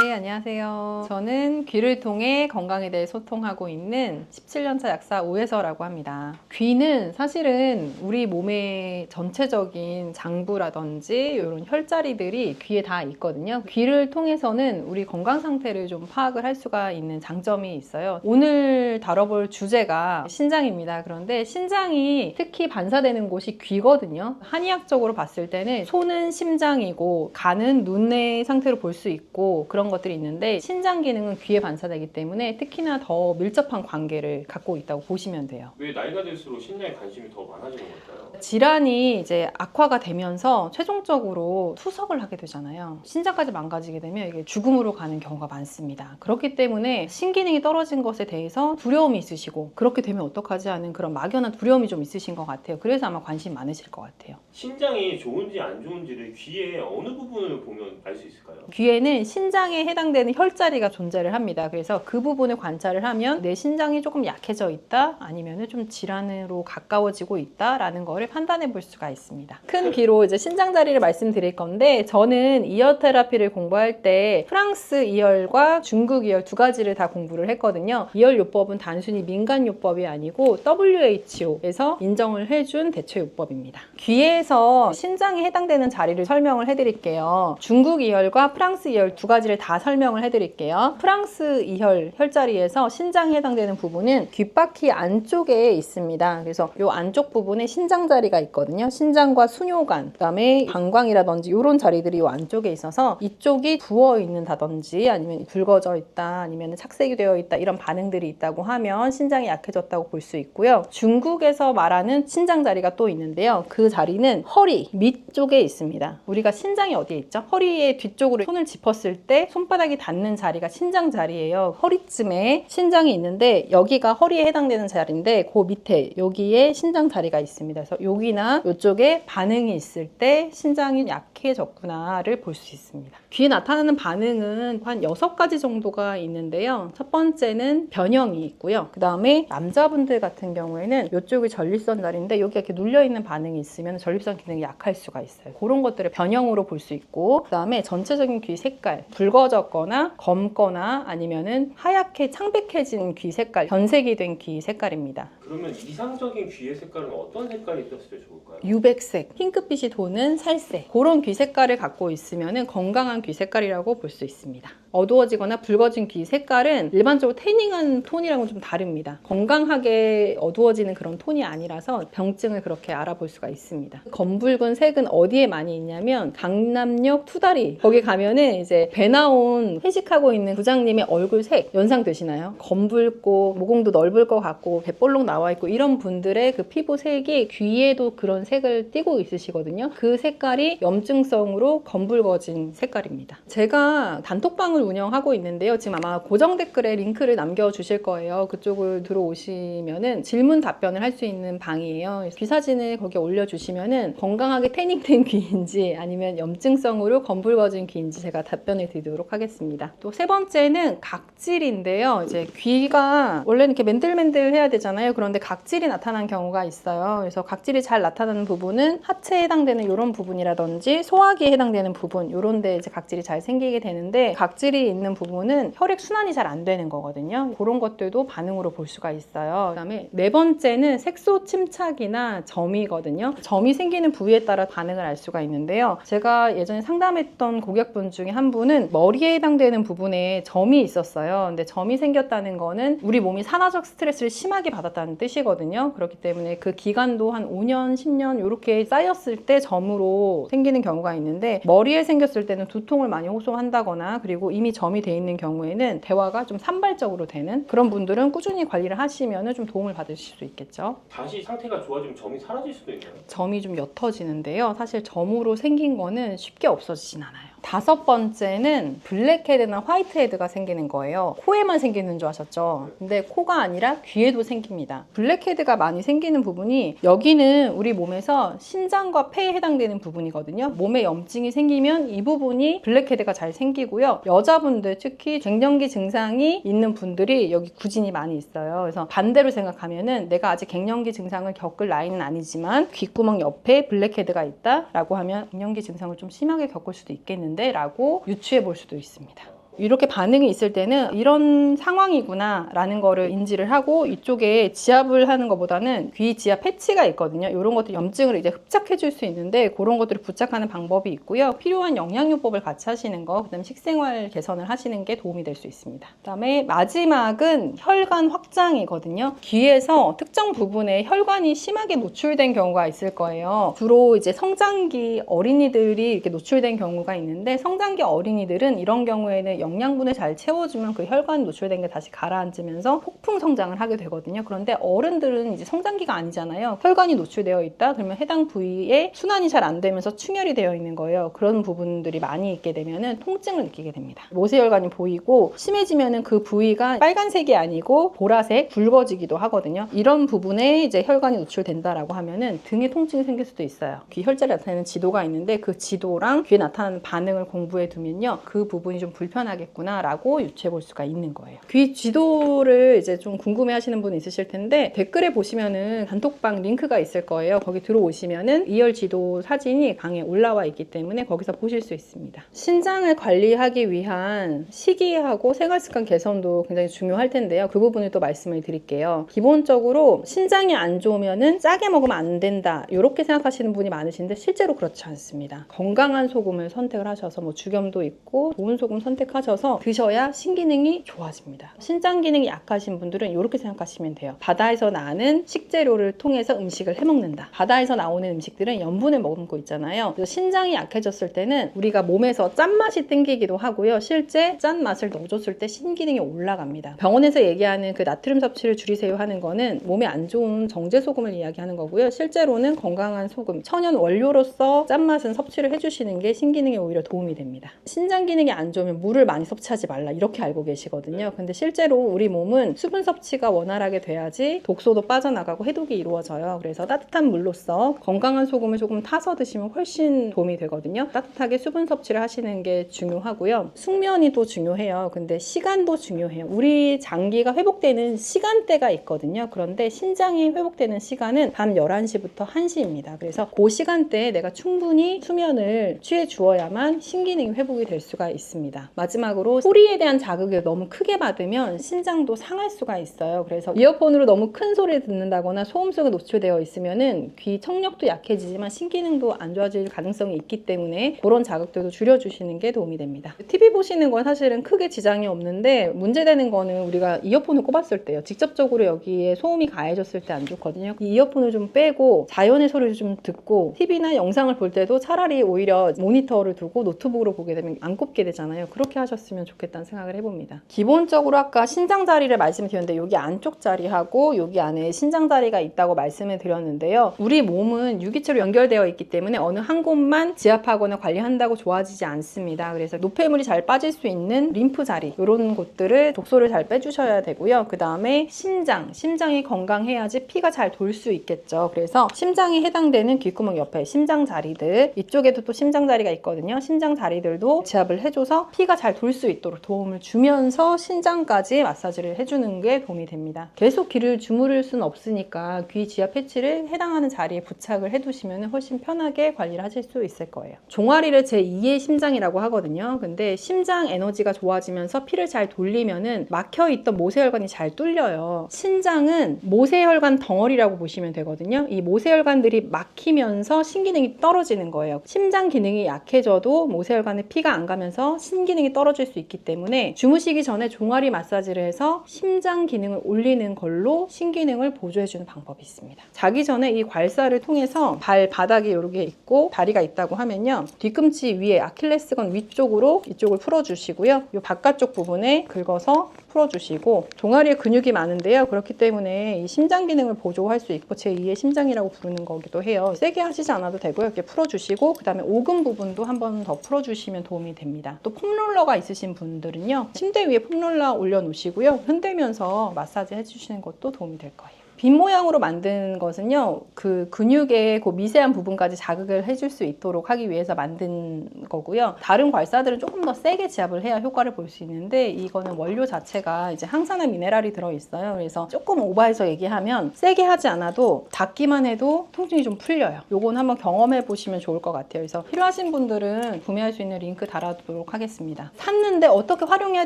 네, 안녕하세요. 저는 귀를 통해 건강에 대해 소통하고 있는 17년차 약사 오혜서라고 합니다. 귀는 사실은 우리 몸의 전체적인 장부라든지 이런 혈자리들이 귀에 다 있거든요. 귀를 통해서는 우리 건강 상태를 좀 파악을 할 수가 있는 장점이 있어요. 오늘 다뤄볼 주제가 신장입니다. 그런데 신장이 특히 반사되는 곳이 귀거든요. 한의학적으로 봤을 때는 손은 심장이고 간은 눈의 상태로 볼 수 있고 그런 것들이 있는데 신장 기능은 귀에 반사되기 때문에 특히나 더 밀접한 관계를 갖고 있다고 보시면 돼요. 왜 나이가 들수록 신장에 관심이 더 많아지는 걸까요? 질환이 이제 악화가 되면서 최종적으로 투석을 하게 되잖아요. 신장까지 망가지게 되면 이게 죽음으로 가는 경우가 많습니다. 그렇기 때문에 신기능이 떨어진 것에 대해서 두려움이 있으시고 그렇게 되면 어떡하지 하는 그런 막연한 두려움이 좀 있으신 것 같아요. 그래서 아마 관심 많으실 것 같아요. 신장이 좋은지 안 좋은지를 귀의 어느 부분을 보면 알 수 있을까요? 귀에는 신장에 해당되는 혈자리가 존재를 합니다. 그래서 그 부분을 관찰을 하면 내 신장이 조금 약해져 있다 아니면 좀 질환으로 가까워지고 있다라는 거를 판단해 볼 수가 있습니다. 큰 귀로 이제 신장 자리를 말씀드릴 건데 저는 이어 테라피를 공부할 때 프랑스 이열과 중국 이열 두 가지를 다 공부를 했거든요. 이열 요법은 단순히 민간 요법이 아니고 WHO에서 인정을 해준 대체 요법입니다. 귀에서 신장에 해당되는 자리를 설명을 해드릴게요. 중국 이열과 프랑스 이열 두 가지를 다 설명을 해드릴게요. 프랑스 이열 혈자리에서 신장에 해당되는 부분은 귓바퀴 안쪽에 있습니다. 그래서 이 안쪽 부분에 신장 자리가 있거든요. 신장과 수뇨관, 그다음에 방광이라든지 이런 자리들이 이 안쪽에 있어서 이쪽이 부어 있는다든지 아니면 붉어져 있다 아니면 착색이 되어 있다 이런 반응들이 있다고 하면 신장이 약해졌다고 볼 수 있고요. 중국에서 말하는 신장 자리가 또 있는데요. 그 자리는 허리 밑쪽에 있습니다. 우리가 신장이 어디에 있죠? 허리의 뒤쪽으로 손을 짚었을 때 손바닥이 닿는 자리가 신장 자리예요. 허리쯤에 신장이 있는데 여기가 허리에 해당되는 자리인데 그 밑에 여기에 신장 자리가 있습니다. 그래서 여기나 이쪽에 반응이 있을 때 신장이 약해졌구나를 볼 수 있습니다. 귀에 나타나는 반응은 한 6가지 정도가 있는데요. 첫 번째는 변형이 있고요. 그 다음에 남자분들 같은 경우에는 이쪽이 전립선 자리인데 여기 이렇게 눌려있는 반응이 있으면 전립선 기능이 약할 수가 있어요. 그런 것들을 변형으로 볼 수 있고 그 다음에 전체적인 귀 색깔, 붉어졌거나 검거나 아니면은 하얗게 창백해진 귀 색깔, 변색이 된 귀 색깔입니다. 그러면 이상적인 귀의 색깔은 어떤 색깔이 있었을 때 좋을까요? 유백색, 핑크빛이 도는 살색 그런 귀 색깔을 갖고 있으면 건강한 귀 색깔이라고 볼 수 있습니다. 어두워지거나 붉어진 귀 색깔은 일반적으로 태닝한 톤이랑은 좀 다릅니다. 건강하게 어두워지는 그런 톤이 아니라서 병증을 그렇게 알아볼 수가 있습니다. 검붉은 색은 어디에 많이 있냐면 강남역 투다리 거기 가면은 이제 배 나온 회식하고 있는 부장님의 얼굴 색 연상되시나요? 검붉고 모공도 넓을 것 같고 배볼록 나와 있고 이런 분들의 그 피부 색이 귀에도 그런 색을 띠고 있으시거든요. 그 색깔이 염증성으로 검붉어진 색깔입니다. 제가 단톡방을 운영하고 있는데요. 지금 아마 고정 댓글에 링크를 남겨주실 거예요. 그쪽을 들어오시면은 질문 답변을 할 수 있는 방이에요. 귀 사진을 거기에 올려주시면은 건강하게 태닝된 귀인지 아니면 염증성으로 검붉어진 귀인지 제가 답변을 드리도록 하겠습니다. 또 세 번째는 각질인데요. 이제 귀가 원래는 이렇게 맨들맨들해야 되잖아요. 그런데 각질이 나타난 경우가 있어요. 그래서 각질이 잘 나타나는 부분은 하체에 해당되는 이런 부분이라든지 소화기에 해당되는 부분 이런 데 이제 각질이 잘 생기게 되는데 각질이 있는 부분은 혈액 순환이 잘 안 되는 거거든요. 그런 것들도 반응으로 볼 수가 있어요. 그 다음에 네 번째는 색소 침착이나 점이거든요. 점이 생기는 부위에 따라 반응을 알 수가 있는데요. 제가 예전에 상담했던 고객분 중에 한 분은 머리에 해당되는 부분에 점이 있었어요. 근데 점이 생겼다는 거는 우리 몸이 산화적 스트레스를 심하게 받았다는 뜻이거든요. 그렇기 때문에 그 기간도 한 5년, 10년 이렇게 쌓였을 때 점으로 생기는 경우가 있는데 머리에 생겼을 때는 두통을 많이 호소한다거나 그리고 이미 점이 돼 있는 경우에는 대화가 좀 산발적으로 되는 그런 분들은 꾸준히 관리를 하시면 좀 도움을 받으실 수 있겠죠. 다시 상태가 좋아지면 점이 사라질 수도 있나요? 점이 좀 옅어지는데요. 사실 점으로 생긴 거는 쉽게 없어지진 않아요. 다섯 번째는 블랙헤드나 화이트헤드가 생기는 거예요. 코에만 생기는 줄 아셨죠? 근데 코가 아니라 귀에도 생깁니다. 블랙헤드가 많이 생기는 부분이 여기는 우리 몸에서 신장과 폐에 해당되는 부분이거든요. 몸에 염증이 생기면 이 부분이 블랙헤드가 잘 생기고요. 여자분들 특히 갱년기 증상이 있는 분들이 여기 구진이 많이 있어요. 그래서 반대로 생각하면은 내가 아직 갱년기 증상을 겪을 나이는 아니지만 귓구멍 옆에 블랙헤드가 있다라고 하면 갱년기 증상을 좀 심하게 겪을 수도 있겠는데 라고 유추해 볼 수도 있습니다. 이렇게 반응이 있을 때는 이런 상황이구나 라는 거를 인지를 하고 이쪽에 지압을 하는 것보다는 귀 지압 패치가 있거든요. 이런 것들 염증을 이제 흡착해 줄 수 있는데 그런 것들을 부착하는 방법이 있고요. 필요한 영양요법을 같이 하시는 거, 그다음에 식생활 개선을 하시는 게 도움이 될 수 있습니다. 그다음에 마지막은 혈관 확장이거든요. 귀에서 특정 부분에 혈관이 심하게 노출된 경우가 있을 거예요. 주로 이제 성장기 어린이들이 이렇게 노출된 경우가 있는데 성장기 어린이들은 이런 경우에는 영양분을 잘 채워주면 그 혈관이 노출된 게 다시 가라앉으면서 폭풍 성장을 하게 되거든요. 그런데 어른들은 이제 성장기가 아니잖아요. 혈관이 노출되어 있다 그러면 해당 부위에 순환이 잘 안 되면서 충혈이 되어 있는 거예요. 그런 부분들이 많이 있게 되면은 통증을 느끼게 됩니다. 모세혈관이 보이고 심해지면은 그 부위가 빨간색이 아니고 보라색, 붉어지기도 하거든요. 이런 부분에 이제 혈관이 노출된다라고 하면은 등에 통증이 생길 수도 있어요. 귀 혈자리 나타내는 지도가 있는데 그 지도랑 귀에 나타나는 반응을 공부해 두면요, 그 부분이 좀 불편하겠구나라고 유추해 볼 수가 있는 거예요. 귀 지도를 이제 좀 궁금해하시는 분 있으실 텐데 댓글에 보시면은 단톡방 링크가 있을 거예요. 거기 들어오시면은 이열 지도 사진이 방에 올라와 있기 때문에 거기서 보실 수 있습니다. 신장을 관리하기 위한 식이하고 생활습관 개선도 굉장히 중요할 텐데요. 그 부분을 또 말씀을 드릴게요. 기본적으로 신장이 안 좋으면은 짜게 먹으면 안 된다 이렇게 생각하시는 분이 많으신데 실제로 그렇지 않습니다. 건강한 소금을 선택을 하셔서 뭐 죽염도 있고 좋은 소금 선택하셔서 드셔야 신기능이 좋아집니다. 신장 기능이 약하신 분들은 이렇게 생각하시면 돼요. 바다에서 나는 식재료를 통해서 음식을 해먹는다. 바다에서 나오는 음식들은 염분을 머금고 있잖아요. 그래서 신장이 약해졌을 때는 우리가 몸에서 짠맛이 땡기기도 하고요. 실제 짠맛을 넣어줬을 때 신기능이 올라갑니다. 병원에서 얘기하는 그 나트륨 섭취를 줄이세요 하는 거는 몸에 안 좋은 정제소금을 이야기하는 거고요. 실제로는 건강한 소금, 천연 원료로서 짠맛은 섭취를 해주시는 게 신기능에 오히려 도움이 됩니다. 신장 기능이 안 좋으면 물을 많이 섭취하지 말라 이렇게 알고 계시거든요. 근데 실제로 우리 몸은 수분 섭취가 원활하게 돼야지 독소도 빠져나가고 해독이 이루어져요. 그래서 따뜻한 물로써 건강한 소금을 조금 타서 드시면 훨씬 도움이 되거든요. 따뜻하게 수분 섭취를 하시는 게 중요하고요. 숙면이 또 중요해요. 근데 시간도 중요해요. 우리 장기가 회복되는 시간대가 있거든요. 그런데 신장이 회복되는 시간은 밤 11시부터 1시입니다. 그래서 그 시간대에 내가 충분히 수면을 취해 주어야만 신기능이 회복이 될 수가 있습니다. 마지막으로 소리에 대한 자극을 너무 크게 받으면 신장도 상할 수가 있어요. 그래서 이어폰으로 너무 큰 소리를 듣는다거나 소음 속에 노출되어 있으면은 귀 청력도 약해지지만 신기능도 안 좋아질 가능성이 있기 때문에 그런 자극들도 줄여주시는 게 도움이 됩니다. TV 보시는 건 사실은 크게 지장이 없는데 문제되는 거는 우리가 이어폰을 꼽았을 때요. 직접적으로 여기에 소음이 가해졌을 때 안 좋거든요. 이 이어폰을 좀 빼고 자연의 소리를 좀 듣고 TV나 영상을 볼 때도 차라리 오히려 모니터를 두고 노트북으로 보게 되면 안 꼽게 되잖아요. 그렇게 하셨으면 좋겠다는 생각을 해봅니다. 기본적으로 아까 신장 자리를 말씀드렸는데 여기 안쪽 자리하고 여기 안에 신장 자리가 있다고 말씀을 드렸는데요. 우리 몸은 유기체로 연결되어 있기 때문에 어느 한 곳만 지압하거나 관리한다고 좋아지지 않습니다. 그래서 노폐물이 잘 빠질 수 있는 림프 자리 이런 곳들을 독소를 잘 빼주셔야 되고요. 그 다음에 심장이 건강해야지 피가 잘 돌 수 있겠죠. 그래서 심장에 해당되는 귓구멍 옆에 심장 자리들, 이쪽에도 또 심장 자리가 있거든요. 심장 자리들도 지압을 해줘서 피가 잘 돌 수 있도록 도움을 주면서 신장까지 마사지를 해주는 게 도움이 됩니다. 계속 귀를 주무를 수는 없으니까 귀 지압 패치를 해당하는 자리에 부착을 해두시면 훨씬 편하게 관리를 하실 수 있을 거예요. 종아리를 제2의 심장이라고 하거든요. 근데 심장 에너지가 좋아지면서 피를 잘 돌리면은 막혀있던 모세혈관이 잘 뚫려요. 신장은 모세혈관 덩어리라고 보시면 되거든요. 이 모세혈관들이 막히면서 신기능이 떨어지는 거예요. 심장 기능이 약해져도 모세혈관에 피가 안 가면서 신기능이 떨어질 수 있기 때문에 주무시기 전에 종아리 마사지를 해서 심장 기능을 올리는 걸로 신기능을 보조해주는 방법이 있습니다. 자기 전에 이 괄사를 통해서 발바닥이 이렇게 있고 다리가 있다고 하면요. 뒤꿈치 위에 아킬레스건 위쪽으로 이쪽을 풀어주시고요. 이 바깥쪽 부분에 긁어서 풀어주시고 종아리에 근육이 많은데요. 그렇기 때문에 이 심장 기능을 보조할 수 있고 제2의 심장이라고 부르는 거기도 해요. 세게 하시지 않아도 되고요. 이렇게 풀어주시고 그 다음에 오금 부분도 한 번 더 풀어주시면 도움이 됩니다. 또 폼롤러가 있으신 분들은요. 침대 위에 폼롤러 올려놓으시고요. 흔들면서 마사지 해주시는 것도 도움이 될 거예요. 빈 모양으로 만든 것은요, 그 근육의 그 미세한 부분까지 자극을 해줄 수 있도록 하기 위해서 만든 거고요. 다른 괄사들은 조금 더 세게 지압을 해야 효과를 볼 수 있는데, 이거는 원료 자체가 이제 항산화 미네랄이 들어있어요. 그래서 조금 오버해서 얘기하면 세게 하지 않아도 닿기만 해도 통증이 좀 풀려요. 요건 한번 경험해 보시면 좋을 것 같아요. 그래서 필요하신 분들은 구매할 수 있는 링크 달아두도록 하겠습니다. 샀는데 어떻게 활용해야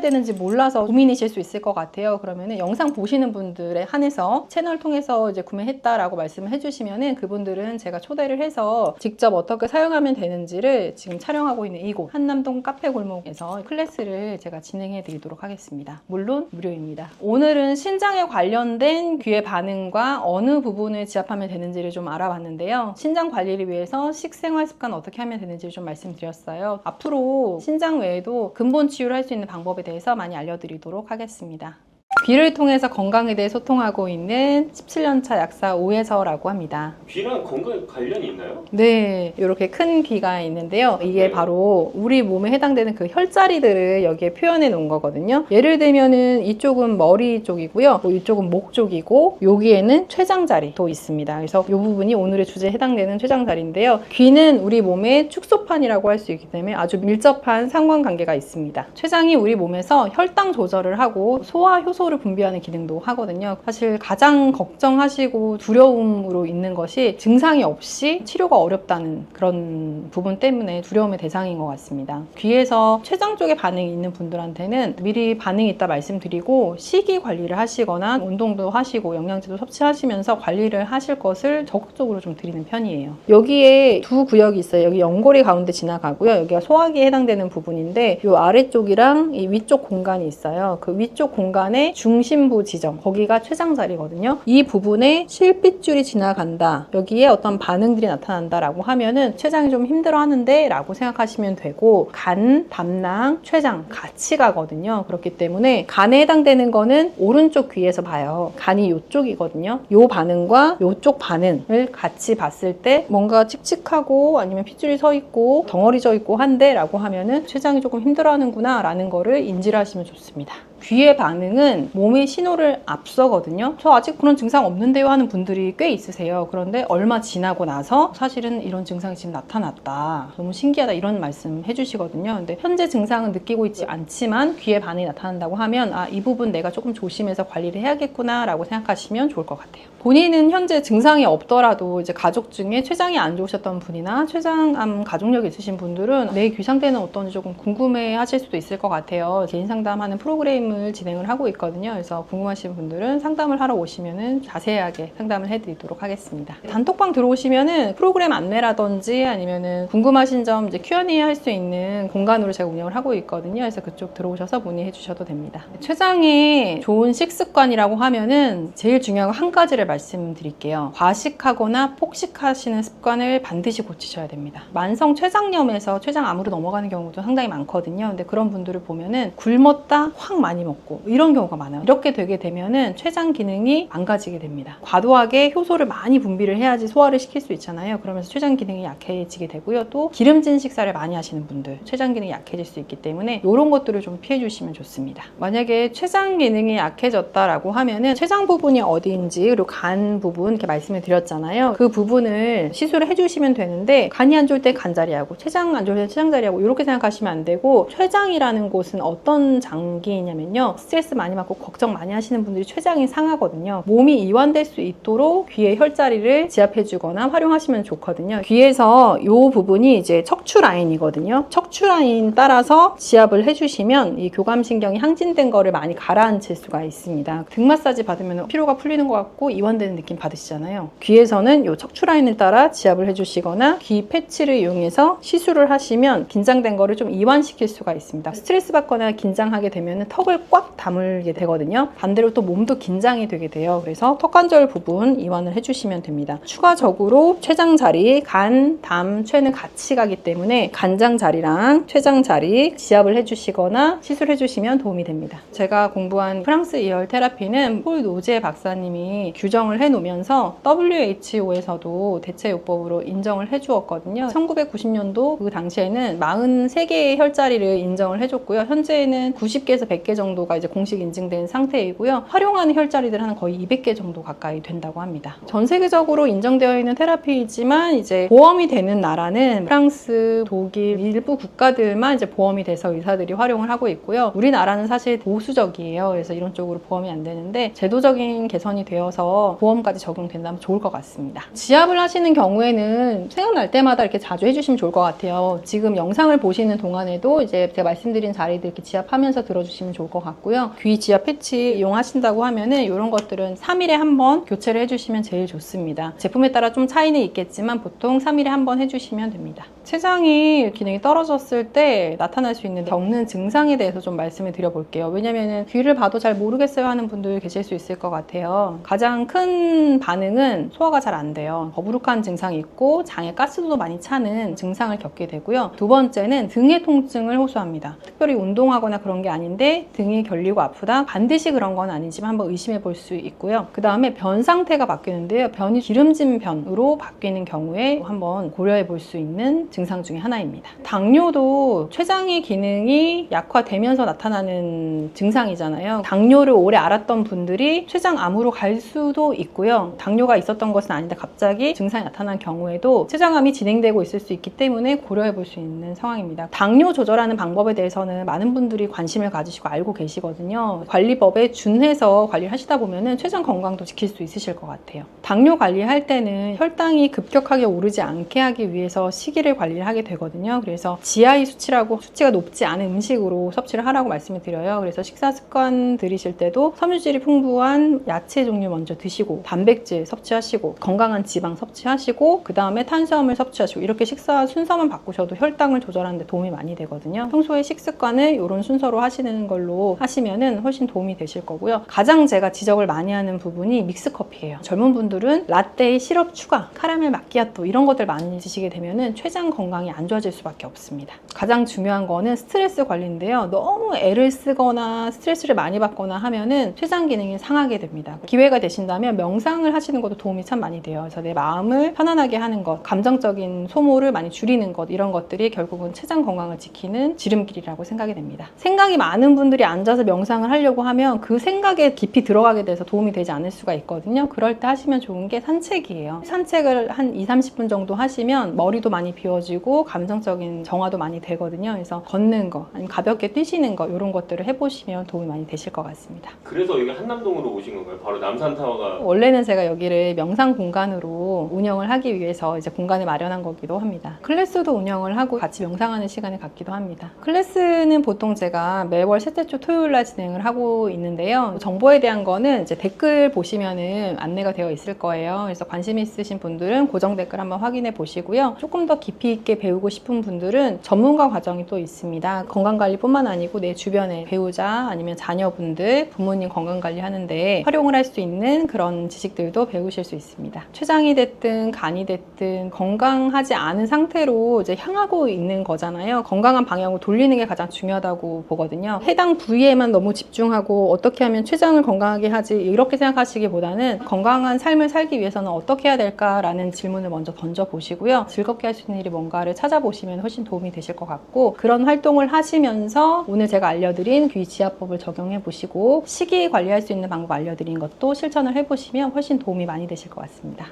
되는지 몰라서 고민이실 수 있을 것 같아요. 그러면은 영상 보시는 분들에 한해서 채널 통해서 이제 구매했다라고 말씀을 해주시면은 그분들은 제가 초대를 해서 직접 어떻게 사용하면 되는지를 지금 촬영하고 있는 이곳 한남동 카페 골목에서 클래스를 제가 진행해 드리도록 하겠습니다. 물론 무료입니다. 오늘은 신장에 관련된 귀의 반응과 어느 부분을 지압하면 되는지를 좀 알아봤는데요. 신장 관리를 위해서 식생활 습관 어떻게 하면 되는지를 좀 말씀드렸어요. 앞으로 신장 외에도 근본 치유를 할 수 있는 방법에 대해서 많이 알려드리도록 하겠습니다. 귀를 통해서 건강에 대해 소통하고 있는 17년차 약사 오혜서라고 합니다. 귀랑 건강에 관련이 있나요? 네, 이렇게 큰 귀가 있는데요. 이게 네. 바로 우리 몸에 해당되는 그 혈자리들을 여기에 표현해 놓은 거거든요. 예를 들면은 이쪽은 머리 쪽이고요. 이쪽은 목 쪽이고 여기에는 췌장자리도 있습니다. 그래서 이 부분이 오늘의 주제에 해당되는 췌장자리인데요. 귀는 우리 몸의 축소판이라고 할 수 있기 때문에 아주 밀접한 상관관계가 있습니다. 췌장이 우리 몸에서 혈당 조절을 하고 소화 효소를 분비하는 기능도 하거든요. 사실 가장 걱정하시고 두려움으로 있는 것이 증상이 없이 치료가 어렵다는 그런 부분 때문에 두려움의 대상인 것 같습니다. 귀에서 췌장 쪽에 반응이 있는 분들한테는 미리 반응이 있다 말씀드리고 시기 관리를 하시거나 운동도 하시고 영양제도 섭취하시면서 관리를 하실 것을 적극적으로 좀 드리는 편이에요. 여기에 두 구역이 있어요. 여기 연골이 가운데 지나가고요. 여기가 소화기에 해당되는 부분인데 이 아래쪽이랑 이 위쪽 공간이 있어요. 그 위쪽 공간에 중심부 지점, 거기가 췌장자리거든요. 이 부분에 실핏줄이 지나간다. 여기에 어떤 반응들이 나타난다라고 하면은 췌장이 좀 힘들어하는데 라고 생각하시면 되고, 간, 담낭, 췌장 같이 가거든요. 그렇기 때문에 간에 해당되는 거는 오른쪽 귀에서 봐요. 간이 이쪽이거든요. 이 반응과 이쪽 반응을 같이 봤을 때 뭔가 칙칙하고 아니면 핏줄이 서 있고 덩어리 져 있고 한데 라고 하면은 췌장이 조금 힘들어하는구나 라는 거를 인지를 하시면 좋습니다. 귀의 반응은 몸의 신호를 앞서거든요. 저 아직 그런 증상 없는데요 하는 분들이 꽤 있으세요. 그런데 얼마 지나고 나서 사실은 이런 증상이 지금 나타났다. 너무 신기하다 이런 말씀 해주시거든요. 근데 현재 증상은 느끼고 있지 않지만 귀의 반응이 나타난다고 하면 이 부분 내가 조금 조심해서 관리를 해야겠구나 라고 생각하시면 좋을 것 같아요. 본인은 현재 증상이 없더라도 이제 가족 중에 췌장이 안 좋으셨던 분이나 췌장암 가족력이 있으신 분들은 내 귀 상태는 어떤지 조금 궁금해 하실 수도 있을 것 같아요. 개인 상담하는 프로그램을 진행을 하고 있거든요. 그래서 궁금하신 분들은 상담을 하러 오시면은 자세하게 상담을 해드리도록 하겠습니다. 단톡방 들어오시면은 프로그램 안내라든지 아니면은 궁금하신 점 이제 Q&A 할 수 있는 공간으로 제가 운영을 하고 있거든요. 그래서 그쪽 들어오셔서 문의해 주셔도 됩니다. 췌장에 좋은 식습관이라고 하면은 제일 중요한 거 한 가지를 말씀드릴게요. 과식하거나 폭식하시는 습관을 반드시 고치셔야 됩니다. 만성 췌장염에서 췌장암으로 넘어가는 경우도 상당히 많거든요. 근데 그런 분들을 보면은 굶었다 확 많이 먹고 이런 경우가 많아요. 이렇게 되게 되면은 췌장 기능이 망가지게 됩니다. 과도하게 효소를 많이 분비를 해야지 소화를 시킬 수 있잖아요. 그러면서 췌장 기능이 약해지게 되고요. 또 기름진 식사를 많이 하시는 분들 췌장 기능이 약해질 수 있기 때문에 이런 것들을 좀 피해 주시면 좋습니다. 만약에 췌장 기능이 약해졌다라고 하면은 췌장 부분이 어디인지 그리고 간 부분 이렇게 말씀을 드렸잖아요. 그 부분을 시술을 해주시면 되는데 간이 안 좋을 때 간자리하고 췌장 안 좋을 때 췌장자리하고 이렇게 생각하시면 안 되고, 췌장이라는 곳은 어떤 장기냐면요, 스트레스 많이 받고 걱정 많이 하시는 분들이 췌장이 상하거든요. 몸이 이완될 수 있도록 귀의 혈자리를 지압해주거나 활용하시면 좋거든요. 귀에서 이 부분이 이제 척추 라인이거든요. 척추 라인 따라서 지압을 해주시면 이 교감신경이 항진된 거를 많이 가라앉힐 수가 있습니다. 등 마사지 받으면 피로가 풀리는 것 같고 이완되는 느낌 받으시잖아요. 귀에서는 이 척추 라인을 따라 지압을 해주시거나 귀 패치를 이용해서 시술을 하시면 긴장된 거를 좀 이완시킬 수가 있습니다. 스트레스 받거나 긴장하게 되면 턱을 꽉 다물게 되거든요. 반대로 또 몸도 긴장이 되게 돼요. 그래서 턱관절 부분 이완을 해주시면 됩니다. 추가적으로 췌장 자리, 간, 담, 췌는 같이 가기 때문에 간장 자리랑 췌장 자리 지압을 해주시거나 시술해주시면 도움이 됩니다. 제가 공부한 프랑스 이열 테라피는 폴 노제 박사님이 규정을 해놓으면서 WHO에서도 대체요법으로 인정을 해주었거든요. 1990년도 그 당시에는 43개의 혈자리를 인정을 해줬고요. 현재는 90개에서 100개 정도 정도가 이제 공식 인증된 상태이고요. 활용하는 혈자리들은 한 거의 200개 정도 가까이 된다고 합니다. 전 세계적으로 인정되어 있는 테라피이지만 이제 보험이 되는 나라는 프랑스, 독일, 일부 국가들만 이제 보험이 돼서 의사들이 활용을 하고 있고요. 우리나라는 사실 보수적이에요. 그래서 이런 쪽으로 보험이 안 되는데 제도적인 개선이 되어서 보험까지 적용된다면 좋을 것 같습니다. 지압을 하시는 경우에는 생각날 때마다 이렇게 자주 해주시면 좋을 것 같아요. 지금 영상을 보시는 동안에도 이제 제가 말씀드린 자리들 이렇게 지압하면서 들어주시면 좋을 것 같고요. 귀 지압 패치 이용하신다고 하면은 이런 것들은 3일에 한 번 교체를 해주시면 제일 좋습니다. 제품에 따라 좀 차이는 있겠지만 보통 3일에 한 번 해주시면 됩니다. 췌장이 기능이 떨어졌을 때 나타날 수 있는 겪는 증상에 대해서 좀 말씀을 드려볼게요. 왜냐면은 귀를 봐도 잘 모르겠어요 하는 분들 계실 수 있을 것 같아요. 가장 큰 반응은 소화가 잘 안 돼요. 더부룩한 증상이 있고 장에 가스도 많이 차는 증상을 겪게 되고요. 두 번째는 등의 통증을 호소합니다. 특별히 운동하거나 그런 게 아닌데 등이 결리고 아프다? 반드시 그런 건 아니지만 한번 의심해 볼 수 있고요. 그 다음에 변 상태가 바뀌는데요. 변이 기름진 변으로 바뀌는 경우에 한번 고려해 볼 수 있는 증상 중에 하나입니다. 당뇨도 췌장의 기능이 약화되면서 나타나는 증상이잖아요. 당뇨를 오래 앓았던 분들이 췌장암으로 갈 수도 있고요. 당뇨가 있었던 것은 아닌데 갑자기 증상이 나타난 경우에도 췌장암이 진행되고 있을 수 있기 때문에 고려해 볼 수 있는 상황입니다. 당뇨 조절하는 방법에 대해서는 많은 분들이 관심을 가지시고 알고 계시거든요. 관리법에 준해서 관리를 하시다 보면은 췌장 건강도 지킬 수 있으실 것 같아요. 당뇨 관리할 때는 혈당이 급격하게 오르지 않게 하기 위해서 식이를 관리를 하게 되거든요. 그래서 GI 수치라고 수치가 높지 않은 음식으로 섭취를 하라고 말씀을 드려요. 그래서 식사 습관 들이실 때도 섬유질이 풍부한 야채 종류 먼저 드시고 단백질 섭취하시고 건강한 지방 섭취하시고 그 다음에 탄수화물 섭취하시고 이렇게 식사 순서만 바꾸셔도 혈당을 조절하는 데 도움이 많이 되거든요. 평소에 식습관을 이런 순서로 하시는 걸로 하시면은 훨씬 도움이 되실 거고요. 가장 제가 지적을 많이 하는 부분이 믹스커피예요. 젊은 분들은 라떼에 시럽 추가, 카라멜 마키아토 이런 것들 많이 드시게 되면은 췌장 건강이 안 좋아질 수밖에 없습니다. 가장 중요한 거는 스트레스 관리인데요. 너무 애를 쓰거나 스트레스를 많이 받거나 하면은 췌장 기능이 상하게 됩니다. 기회가 되신다면 명상을 하시는 것도 도움이 참 많이 돼요. 그래서 내 마음을 편안하게 하는 것, 감정적인 소모를 많이 줄이는 것 이런 것들이 결국은 췌장 건강을 지키는 지름길이라고 생각이 됩니다. 생각이 많은 분들이 앉아서 명상을 하려고 하면 그 생각에 깊이 들어가게 돼서 도움이 되지 않을 수가 있거든요. 그럴 때 하시면 좋은 게 산책이에요. 산책을 한 20-30분 정도 하시면 머리도 많이 비워지고 감정적인 정화도 많이 되거든요. 그래서 걷는 거, 아니면 가볍게 뛰시는 거 이런 것들을 해보시면 도움이 많이 되실 것 같습니다. 그래서 여기 한남동으로 오신 건가요? 바로 남산타워가 원래는 제가 여기를 명상 공간으로 운영을 하기 위해서 이제 공간을 마련한 거기도 합니다. 클래스도 운영을 하고 같이 명상하는 시간을 갖기도 합니다. 클래스는 보통 제가 매월 셋째 주 토요일 날 진행을 하고 있는데요. 정보에 대한 거는 이제 댓글 보시면은 안내가 되어 있을 거예요. 그래서 관심 있으신 분들은 고정 댓글 한번 확인해 보시고요. 조금 더 깊이 있게 배우고 싶은 분들은 전문가 과정이 또 있습니다. 건강관리뿐만 아니고 내 주변에 배우자 아니면 자녀분들, 부모님 건강관리 하는데 활용을 할 수 있는 그런 지식들도 배우실 수 있습니다. 췌장이 됐든 간이 됐든 건강하지 않은 상태로 이제 향하고 있는 거잖아요. 건강한 방향으로 돌리는 게 가장 중요하다고 보거든요. 해당 부위에만 너무 집중하고 어떻게 하면 췌장을 건강하게 하지 이렇게 생각하시기보다는 건강한 삶을 살기 위해서는 어떻게 해야 될까라는 질문을 먼저 던져보시고요. 즐겁게 할 수 있는 일이 뭔가를 찾아보시면 훨씬 도움이 되실 것 같고 그런 활동을 하시면서 오늘 제가 알려드린 귀 지압법을 적용해 보시고 식이 관리할 수 있는 방법 알려드린 것도 실천을 해보시면 훨씬 도움이 많이 되실 것 같습니다.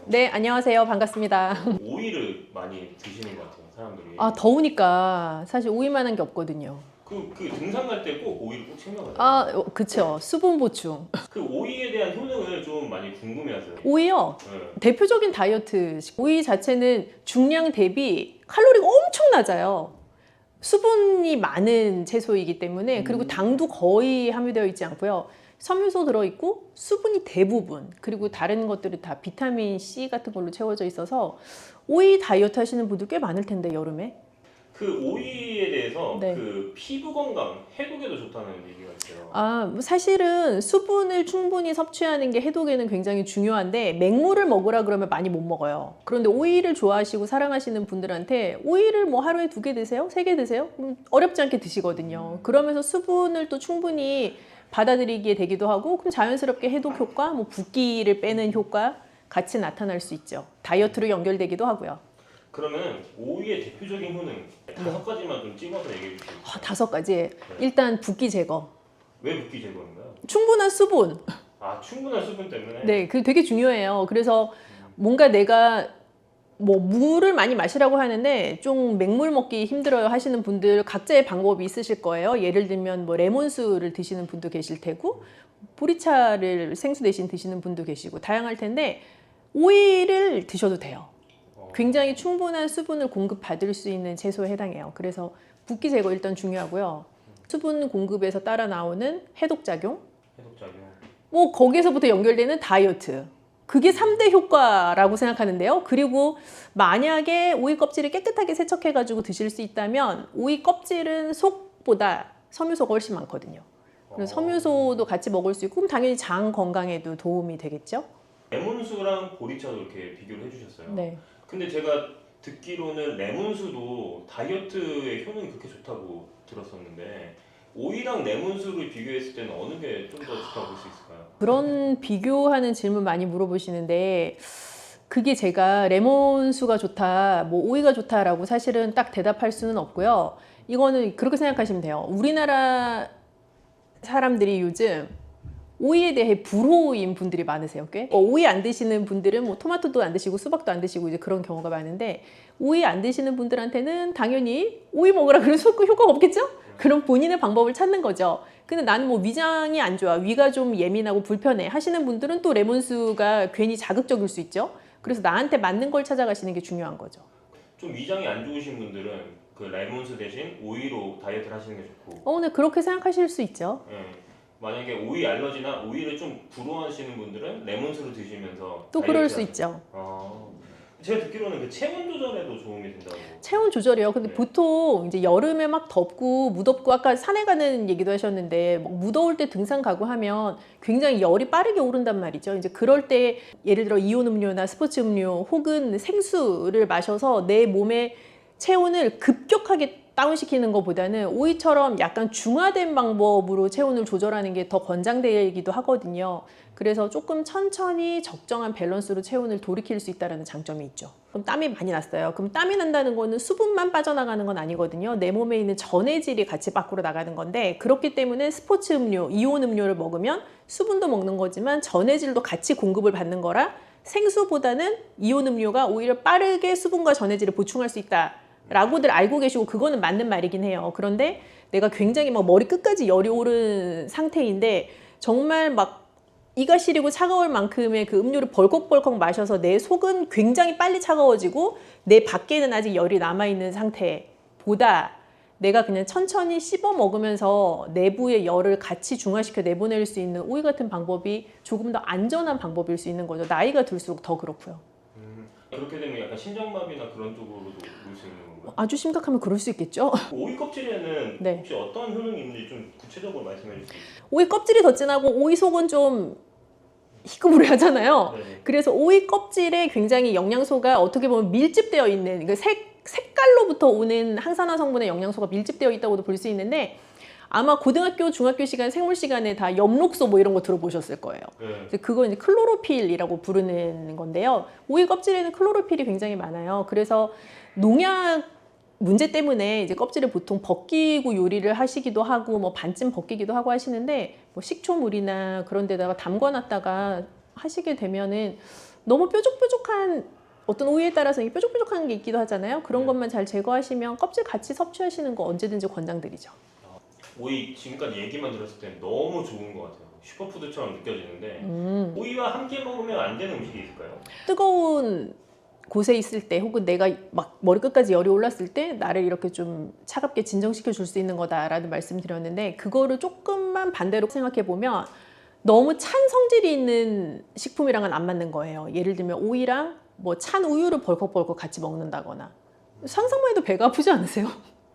네, 안녕하세요. 반갑습니다. 오이를 많이 드시는 것 같아요, 사람들이. 아, 더우니까 사실 오이만한 게 없거든요. 그 등산 갈 때 꼭 오이를 꼭 챙겨가요. 아, 그쵸. 수분 보충. 그 오이에 대한 효능을 좀 많이 궁금해하세요. 오이요. 네. 대표적인 다이어트. 오이 자체는 중량 대비 칼로리가 엄청 낮아요. 수분이 많은 채소이기 때문에 그리고 당도 거의 함유되어 있지 않고요. 섬유소 들어있고 수분이 대부분 그리고 다른 것들이 다 비타민 C 같은 걸로 채워져 있어서 오이 다이어트 하시는 분들 꽤 많을 텐데 여름에. 그 오이에 대해서 네. 그 피부 건강, 해독에도 좋다는 얘기가 있어요. 아, 사실은 수분을 충분히 섭취하는 게 해독에는 굉장히 중요한데 맹물을 먹으라 그러면 많이 못 먹어요. 그런데 오이를 좋아하시고 사랑하시는 분들한테 오이를 뭐 하루에 2개 드세요? 3개 드세요? 어렵지 않게 드시거든요. 그러면서 수분을 또 충분히 받아들이게 되기도 하고 그럼 자연스럽게 해독 효과, 뭐 붓기를 빼는 효과 같이 나타날 수 있죠. 다이어트로 연결되기도 하고요. 그러면 오이의 대표적인 효능 5가지만 좀 찍어서 얘기해 주세요. 5가지. 일단 붓기 제거. 왜 붓기 제거인가요? 충분한 수분. 아, 충분한 수분 때문에? 네, 그게 되게 중요해요. 그래서 뭔가 내가 뭐 물을 많이 마시라고 하는데 좀 맹물 먹기 힘들어요 하시는 분들 각자의 방법이 있으실 거예요. 예를 들면 뭐 레몬수를 드시는 분도 계실 테고 보리차를 생수 대신 드시는 분도 계시고 다양할 텐데 오이를 드셔도 돼요. 굉장히 충분한 수분을 공급받을 수 있는 채소에 해당해요. 그래서 붓기 제거 일단 중요하고요. 수분 공급에서 따라 나오는 해독작용, 해독작용. 뭐 거기에서부터 연결되는 다이어트. 그게 3대 효과라고 생각하는데요. 그리고 만약에 오이 껍질을 깨끗하게 세척해가지고 드실 수 있다면 오이 껍질은 속보다 섬유소가 훨씬 많거든요. 그래서 섬유소도 같이 먹을 수 있고 그럼 당연히 장 건강에도 도움이 되겠죠. 레몬수랑 보리차도 이렇게 비교를 해주셨어요. 네. 근데 제가 듣기로는 레몬수도 다이어트에 효능이 그렇게 좋다고 들었었는데 오이랑 레몬수를 비교했을 때는 어느 게 좀 더 좋다고 볼 수 있을까요? 그런 비교하는 질문 많이 물어보시는데 그게 제가 레몬수가 좋다, 뭐 오이가 좋다라고 사실은 딱 대답할 수는 없고요. 이거는 그렇게 생각하시면 돼요. 우리나라 사람들이 요즘 오이에 대해 불호인 분들이 많으세요. 꽤 오이 안 드시는 분들은 뭐 토마토도 안 드시고 수박도 안 드시고 이제 그런 경우가 많은데 오이 안 드시는 분들한테는 당연히 오이 먹으라 그래서 효과가 없겠죠? 그럼 본인의 방법을 찾는 거죠. 근데 나는 뭐 위장이 안 좋아, 위가 좀 예민하고 불편해 하시는 분들은 또 레몬수가 괜히 자극적일 수 있죠. 그래서 나한테 맞는 걸 찾아가시는 게 중요한 거죠. 좀 위장이 안 좋으신 분들은 그 레몬수 대신 오이로 다이어트를 하시는 게 좋고 네, 그렇게 생각하실 수 있죠. 예. 만약에 오이 알러지나 오이를 좀 불호하시는 분들은 레몬수를 드시면서 또 그럴 수 다이어트 있죠. 제가 듣기로는 그 체온 조절에도 도움이 된다고. 체온 조절이요. 근데 네. 보통 이제 여름에 막 덥고 무덥고 아까 산에 가는 얘기도 하셨는데 막 무더울 때 등산 가고 하면 굉장히 열이 빠르게 오른단 말이죠. 이제 그럴 때 예를 들어 이온 음료나 스포츠 음료 혹은 생수를 마셔서 내 몸의 체온을 급격하게 다운시키는 것보다는 오이처럼 약간 중화된 방법으로 체온을 조절하는 게 더 권장되기도 하거든요. 그래서 조금 천천히 적정한 밸런스로 체온을 돌이킬 수 있다는 장점이 있죠. 그럼 땀이 많이 났어요. 그럼 땀이 난다는 거는 수분만 빠져나가는 건 아니거든요. 내 몸에 있는 전해질이 같이 밖으로 나가는 건데 그렇기 때문에 스포츠 음료, 이온 음료를 먹으면 수분도 먹는 거지만 전해질도 같이 공급을 받는 거라 생수보다는 이온 음료가 오히려 빠르게 수분과 전해질을 보충할 수 있다. 라고들 알고 계시고 그거는 맞는 말이긴 해요. 그런데 내가 굉장히 막 머리 끝까지 열이 오른 상태인데 정말 막 이가 시리고 차가울 만큼의 그 음료를 벌컥벌컥 마셔서 내 속은 굉장히 빨리 차가워지고 내 밖에는 아직 열이 남아있는 상태보다 내가 그냥 천천히 씹어 먹으면서 내부의 열을 같이 중화시켜 내보낼 수 있는 오이 같은 방법이 조금 더 안전한 방법일 수 있는 거죠. 나이가 들수록 더 그렇고요. 그렇게 되면 약간 심장마비나 그런 쪽으로도 올 수 있는 건가요? 아주 심각하면 그럴 수 있겠죠. 오이 껍질에는 네. 혹시 어떤 효능이 있는지 좀 구체적으로 말씀해 주실 수 있어요? 오이 껍질이 더 진하고 오이 속은 좀 희끄무레하잖아요. 네. 그래서 오이 껍질에 굉장히 영양소가 어떻게 보면 밀집되어 있는 그 색깔로부터 오는 항산화 성분의 영양소가 밀집되어 있다고도 볼 수 있는데 아마 고등학교, 중학교 시간, 생물 시간에 다 엽록소 뭐 이런 거 들어보셨을 거예요. 네. 그거 이제 클로로필이라고 부르는 건데요. 오이 껍질에는 클로로필이 굉장히 많아요. 그래서 농약 문제 때문에 이제 껍질을 보통 벗기고 요리를 하시기도 하고 뭐 반쯤 벗기기도 하고 하시는데 뭐 식초물이나 그런 데다가 담궈놨다가 하시게 되면은 너무 뾰족뾰족한 어떤 오이에 따라서 이 뾰족뾰족한 게 있기도 하잖아요. 그런 네. 것만 잘 제거하시면 껍질 같이 섭취하시는 거 언제든지 권장드리죠. 오이 지금까지 얘기만 들었을 때 너무 좋은 것 같아요. 슈퍼푸드처럼 느껴지는데 오이와 함께 먹으면 안 되는 음식이 있을까요? 뜨거운 곳에 있을 때 혹은 내가 막 머리 끝까지 열이 올랐을 때 나를 이렇게 좀 차갑게 진정시켜 줄 수 있는 거다라는 말씀드렸는데 그거를 조금만 반대로 생각해 보면 너무 찬 성질이 있는 식품이랑은 안 맞는 거예요. 예를 들면 오이랑 뭐 찬 우유를 벌컥벌컥 같이 먹는다거나 상상만 해도 배가 아프지 않으세요?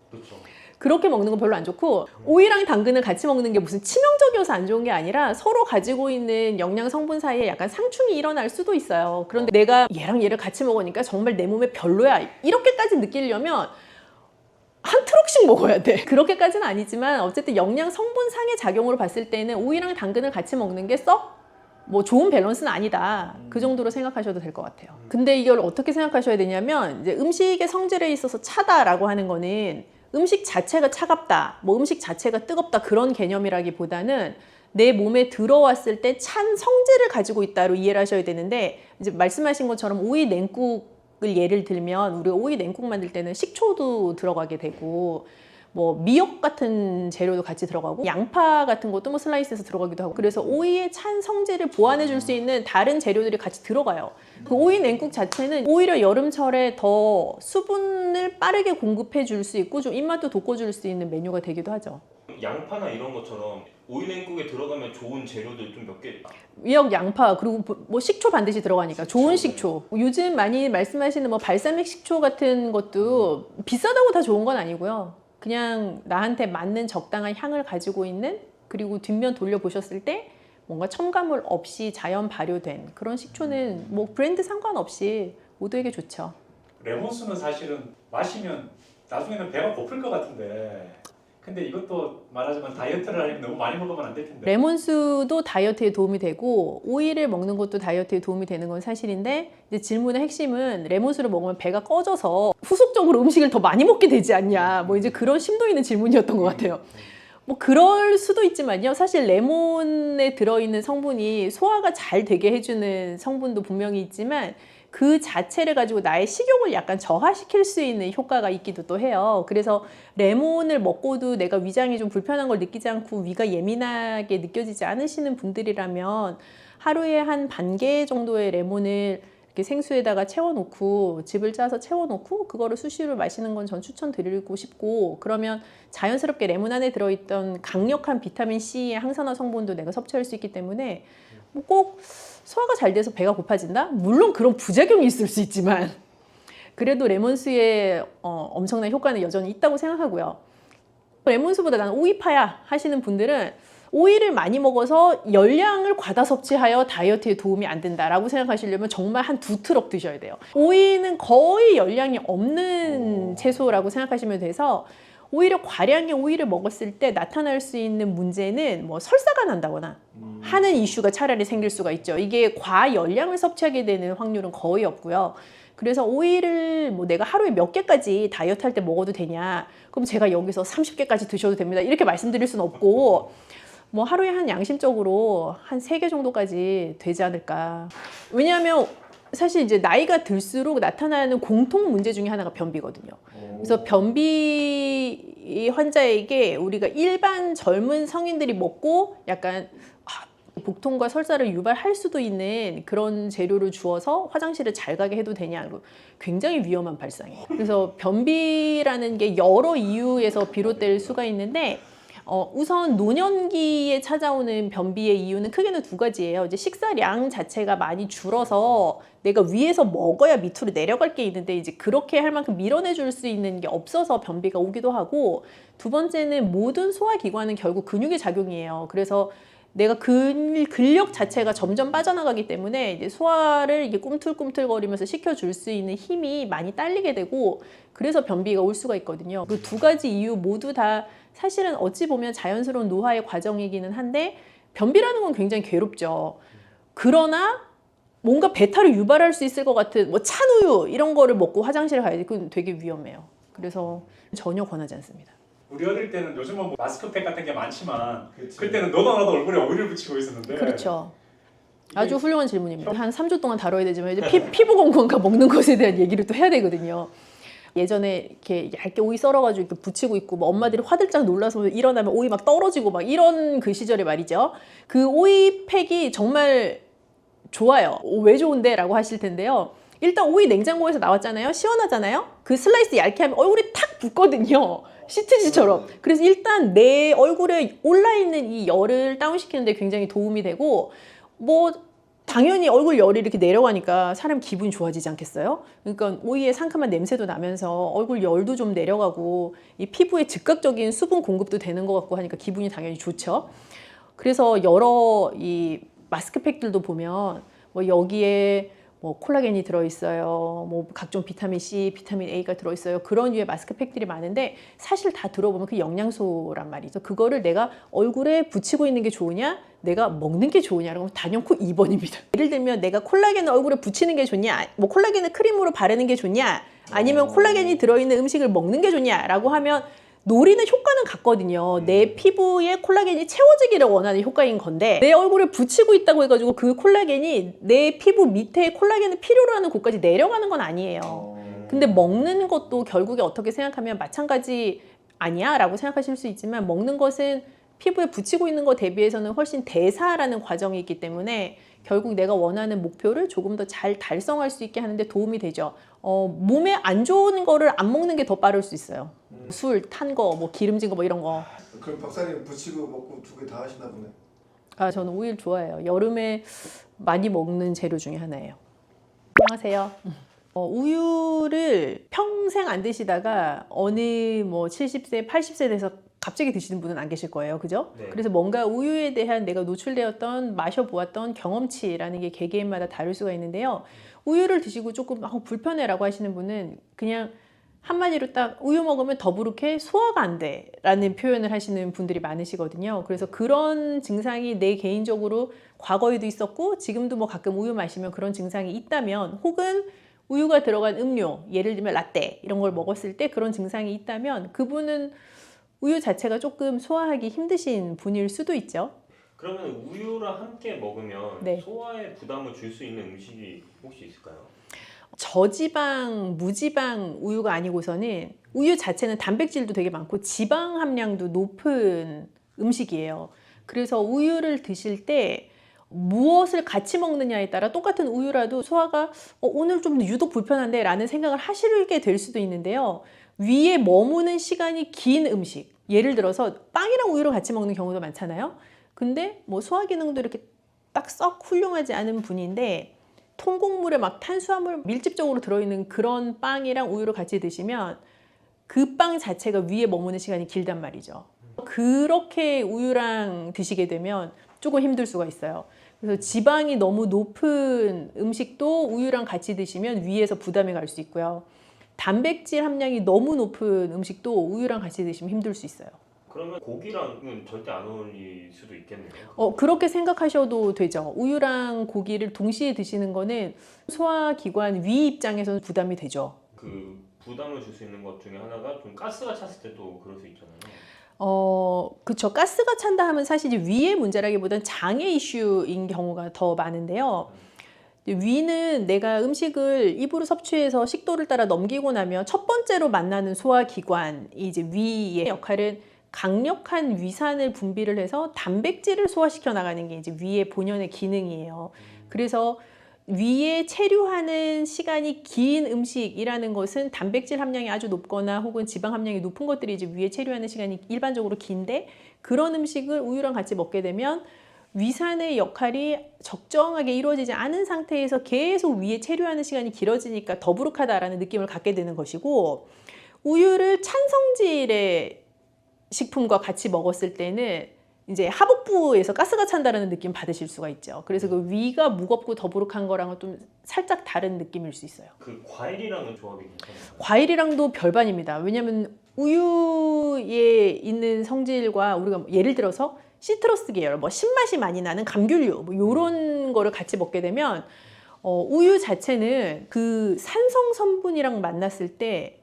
그렇죠. 그렇게 먹는 건 별로 안 좋고 오이랑 당근을 같이 먹는 게 무슨 치명적이어서 안 좋은 게 아니라 서로 가지고 있는 영양 성분 사이에 약간 상충이 일어날 수도 있어요. 그런데 내가 얘랑 얘를 같이 먹으니까 정말 내 몸에 별로야 이렇게까지 느끼려면 한 트럭씩 먹어야 돼. 그렇게까지는 아니지만 어쨌든 영양 성분상의 작용으로 봤을 때는 오이랑 당근을 같이 먹는 게 썩 뭐 좋은 밸런스는 아니다. 그 정도로 생각하셔도 될 것 같아요. 근데 이걸 어떻게 생각하셔야 되냐면 이제 음식의 성질에 있어서 차다라고 하는 거는 음식 자체가 차갑다, 뭐 음식 자체가 뜨겁다 그런 개념이라기보다는 내 몸에 들어왔을 때 찬 성질을 가지고 있다로 이해를 하셔야 되는데, 이제 말씀하신 것처럼 오이 냉국을 예를 들면 우리가 오이 냉국 만들 때는 식초도 들어가게 되고 뭐 미역 같은 재료도 같이 들어가고 양파 같은 것도 뭐 슬라이스해서 들어가기도 하고, 그래서 오이의 찬 성질을 보완해 줄 수 있는 다른 재료들이 같이 들어가요. 그 오이 냉국 자체는 오히려 여름철에 더 수분을 빠르게 공급해 줄 수 있고 좀 입맛도 돋궈줄 수 있는 메뉴가 되기도 하죠. 양파나 이런 것처럼 오이 냉국에 들어가면 좋은 재료들 좀 몇 개. 미역, 양파, 그리고 뭐 식초 반드시 들어가니까 좋은 식초. 요즘 많이 말씀하시는 뭐 발사믹 식초 같은 것도 비싸다고 다 좋은 건 아니고요. 그냥 나한테 맞는 적당한 향을 가지고 있는, 그리고 뒷면 돌려보셨을 때 뭔가 첨가물 없이 자연 발효된 그런 식초는 뭐 브랜드 상관없이 모두에게 좋죠. 레몬수는 사실은 마시면 나중에는 배가 고플 것 같은데, 근데 이것도 말하자면 다이어트를 하려면 너무 많이 먹으면 안 될 텐데. 레몬수도 다이어트에 도움이 되고 오이를 먹는 것도 다이어트에 도움이 되는 건 사실인데, 이제 질문의 핵심은 레몬수를 먹으면 배가 꺼져서 후속적으로 음식을 더 많이 먹게 되지 않냐, 뭐 이제 그런 심도 있는 질문이었던 것 같아요. 뭐 그럴 수도 있지만요, 사실 레몬에 들어있는 성분이 소화가 잘 되게 해주는 성분도 분명히 있지만 그 자체를 가지고 나의 식욕을 약간 저하시킬 수 있는 효과가 있기도 또 해요. 그래서 레몬을 먹고도 내가 위장이 좀 불편한 걸 느끼지 않고 위가 예민하게 느껴지지 않으시는 분들이라면 하루에 한 반 개 정도의 레몬을 이렇게 생수에다가 채워놓고, 즙을 짜서 채워놓고 그거를 수시로 마시는 건 전 추천드리고 싶고, 그러면 자연스럽게 레몬 안에 들어있던 강력한 비타민 C의 항산화 성분도 내가 섭취할 수 있기 때문에 뭐 꼭 소화가 잘 돼서 배가 고파진다? 물론 그런 부작용이 있을 수 있지만 그래도 레몬수의 엄청난 효과는 여전히 있다고 생각하고요. 레몬수보다 나는 오이파야 하시는 분들은 오이를 많이 먹어서 열량을 과다 섭취하여 다이어트에 도움이 안 된다라고 생각하시려면 정말 한 2트럭 드셔야 돼요. 오이는 거의 열량이 없는 채소라고 생각하시면 돼서, 오히려 과량의 오이를 먹었을 때 나타날 수 있는 문제는 뭐 설사가 난다거나 하는 이슈가 차라리 생길 수가 있죠. 이게 과열량을 섭취하게 되는 확률은 거의 없고요. 그래서 오이를 뭐 내가 하루에 몇 개까지 다이어트 할 때 먹어도 되냐, 그럼 제가 여기서 30개까지 드셔도 됩니다 이렇게 말씀드릴 수는 없고, 뭐 하루에 한 양심적으로 한 3개 정도까지 되지 않을까. 왜냐하면 사실 이제 나이가 들수록 나타나는 공통 문제 중에 하나가 변비거든요. 그래서 변비 환자에게 우리가 일반 젊은 성인들이 먹고 약간 복통과 설사를 유발할 수도 있는 그런 재료를 주어서 화장실을 잘 가게 해도 되냐, 굉장히 위험한 발상이에요. 그래서 변비라는 게 여러 이유에서 비롯될 수가 있는데, 우선 노년기에 찾아오는 변비의 이유는 크게는 2가지예요. 이제 식사량 자체가 많이 줄어서 내가 위에서 먹어야 밑으로 내려갈 게 있는데 이제 그렇게 할 만큼 밀어내줄 수 있는 게 없어서 변비가 오기도 하고, 2번째는 모든 소화기관은 결국 근육의 작용이에요. 그래서 내가 근력 자체가 점점 빠져나가기 때문에 이제 소화를 이게 꿈틀꿈틀거리면서 시켜줄 수 있는 힘이 많이 딸리게 되고, 그래서 변비가 올 수가 있거든요. 그 2가지 이유 모두 다 사실은 어찌 보면 자연스러운 노화의 과정이기는 한데, 변비라는 건 굉장히 괴롭죠. 그러나 뭔가 배탈을 유발할 수 있을 것 같은 뭐 찬 우유 이런 거를 먹고 화장실 가야지, 그건 되게 위험해요. 그래서 전혀 권하지 않습니다. 우리 어릴 때는 요즘은 뭐 마스크팩 같은 게 많지만 그때는 너도 나도 얼굴에 오일을 붙이고 있었는데. 그렇죠. 아주 훌륭한 질문입니다. 한 3주 동안 다뤄야 되지만 이제 피부 건강과 먹는 것에 대한 얘기를 또 해야 되거든요. 예전에 이렇게 얇게 오이 썰어가지고 이렇게 붙이고 있고, 뭐 엄마들이 화들짝 놀라서 일어나면 오이 막 떨어지고 막 이런 그 시절에 말이죠. 그 오이 팩이 정말 좋아요. 왜 좋은데? 라고 하실 텐데요. 일단 오이 냉장고에서 나왔잖아요. 시원하잖아요. 그 슬라이스 얇게 하면 얼굴에 탁 붙거든요. 시트지처럼. 그래서 일단 내 얼굴에 올라있는 이 열을 다운시키는 데 굉장히 도움이 되고, 뭐 당연히 얼굴 열이 이렇게 내려가니까 사람 기분이 좋아지지 않겠어요? 그러니까 오이의 상큼한 냄새도 나면서 얼굴 열도 좀 내려가고 이 피부에 즉각적인 수분 공급도 되는 것 같고 하니까 기분이 당연히 좋죠. 그래서 여러 이 마스크팩들도 보면 뭐 여기에 뭐 콜라겐이 들어있어요, 뭐 각종 비타민 C, 비타민 A가 들어있어요, 그런 류의 마스크팩들이 많은데 사실 다 들어보면 그 영양소란 말이죠. 그거를 내가 얼굴에 붙이고 있는 게 좋으냐, 내가 먹는 게 좋으냐라고 하면 단연코 2번입니다. 예를 들면 내가 콜라겐을 얼굴에 붙이는 게 좋냐, 뭐 콜라겐을 크림으로 바르는 게 좋냐, 아니면 콜라겐이 들어있는 음식을 먹는 게 좋냐라고 하면 노리는 효과는 같거든요. 내 피부에 콜라겐이 채워지기를 원하는 효과인 건데 내 얼굴에 붙이고 있다고 해가지고 그 콜라겐이 내 피부 밑에 콜라겐을 필요로 하는 곳까지 내려가는 건 아니에요. 근데 먹는 것도 결국에 어떻게 생각하면 마찬가지 아니야? 라고 생각하실 수 있지만 먹는 것은 피부에 붙이고 있는 것 대비해서는 훨씬 대사라는 과정이 있기 때문에 결국 내가 원하는 목표를 조금 더 잘 달성할 수 있게 하는데 도움이 되죠. 몸에 안 좋은 거를 안 먹는 게 더 빠를 수 있어요. 술, 탄 거, 뭐 기름진 거 뭐 이런 거. 그럼 박사님 붙이고 먹고 두 개 다 하시나 보네. 아, 저는 오일 좋아해요. 여름에 많이 먹는 재료 중에 하나예요. 안녕하세요. 우유를 평생 안 드시다가 어느 뭐 70세, 80세 돼서 갑자기 드시는 분은 안 계실 거예요. 그죠? 네. 그래서 뭔가 우유에 대한 내가 노출되었던 마셔보았던 경험치라는 게 개개인마다 다를 수가 있는데요. 우유를 드시고 조금 불편해라고 하시는 분은 그냥 한마디로 딱 우유 먹으면 더부룩해 소화가 안 돼 라는 표현을 하시는 분들이 많으시거든요. 그래서 그런 증상이 내 개인적으로 과거에도 있었고 지금도 뭐 가끔 우유 마시면 그런 증상이 있다면 혹은 우유가 들어간 음료, 예를 들면 라떼 이런 걸 먹었을 때 그런 증상이 있다면 그분은 우유 자체가 조금 소화하기 힘드신 분일 수도 있죠. 그러면 우유랑 함께 먹으면 네. 소화에 부담을 줄 수 있는 음식이 혹시 있을까요? 저지방, 무지방 우유가 아니고서는 우유 자체는 단백질도 되게 많고 지방 함량도 높은 음식이에요. 그래서 우유를 드실 때 무엇을 같이 먹느냐에 따라 똑같은 우유라도 소화가 오늘 좀 유독 불편한데 라는 생각을 하시게 될 수도 있는데요. 위에 머무는 시간이 긴 음식, 예를 들어서 빵이랑 우유를 같이 먹는 경우도 많잖아요. 근데 뭐 소화 기능도 이렇게 딱 썩 훌륭하지 않은 분인데 통곡물에 막 탄수화물 밀집적으로 들어있는 그런 빵이랑 우유를 같이 드시면 그 빵 자체가 위에 머무는 시간이 길단 말이죠. 그렇게 우유랑 드시게 되면 조금 힘들 수가 있어요. 그래서 지방이 너무 높은 음식도 우유랑 같이 드시면 위에서 부담이 갈 수 있고요. 단백질 함량이 너무 높은 음식도 우유랑 같이 드시면 힘들 수 있어요. 그러면 고기랑은 절대 안 어울릴 수도 있겠네요. 그렇게 생각하셔도 되죠. 우유랑 고기를 동시에 드시는 거는 소화기관 위 입장에서는 부담이 되죠. 그 부담을 줄 수 있는 것 중에 하나가 좀 가스가 찼을 때도 그럴 수 있잖아요. 그쵸. 가스가 찬다 하면 사실 이제 위의 문제라기보다는 장애 이슈인 경우가 더 많은데요. 위는 내가 음식을 입으로 섭취해서 식도를 따라 넘기고 나면 첫 번째로 만나는 소화기관이 이제 위의 역할은 강력한 위산을 분비를 해서 단백질을 소화시켜 나가는 게 이제 위의 본연의 기능이에요. 그래서 위에 체류하는 시간이 긴 음식이라는 것은 단백질 함량이 아주 높거나 혹은 지방 함량이 높은 것들이 이제 위에 체류하는 시간이 일반적으로 긴데 그런 음식을 우유랑 같이 먹게 되면 위산의 역할이 적정하게 이루어지지 않은 상태에서 계속 위에 체류하는 시간이 길어지니까 더부룩하다라는 느낌을 갖게 되는 것이고 우유를 찬 성질의 식품과 같이 먹었을 때는 이제 하복부에서 가스가 찬다라는 느낌 받으실 수가 있죠. 그래서 그 위가 무겁고 더부룩한 거랑은 좀 살짝 다른 느낌일 수 있어요. 그 과일이랑은 조합이 괜찮아요. 과일이랑도 별반입니다. 왜냐하면 우유에 있는 성질과 우리가 예를 들어서 시트러스 계열, 뭐 신맛이 많이 나는 감귤류, 뭐 이런 거를 같이 먹게 되면 우유 자체는 그 산성 성분이랑 만났을 때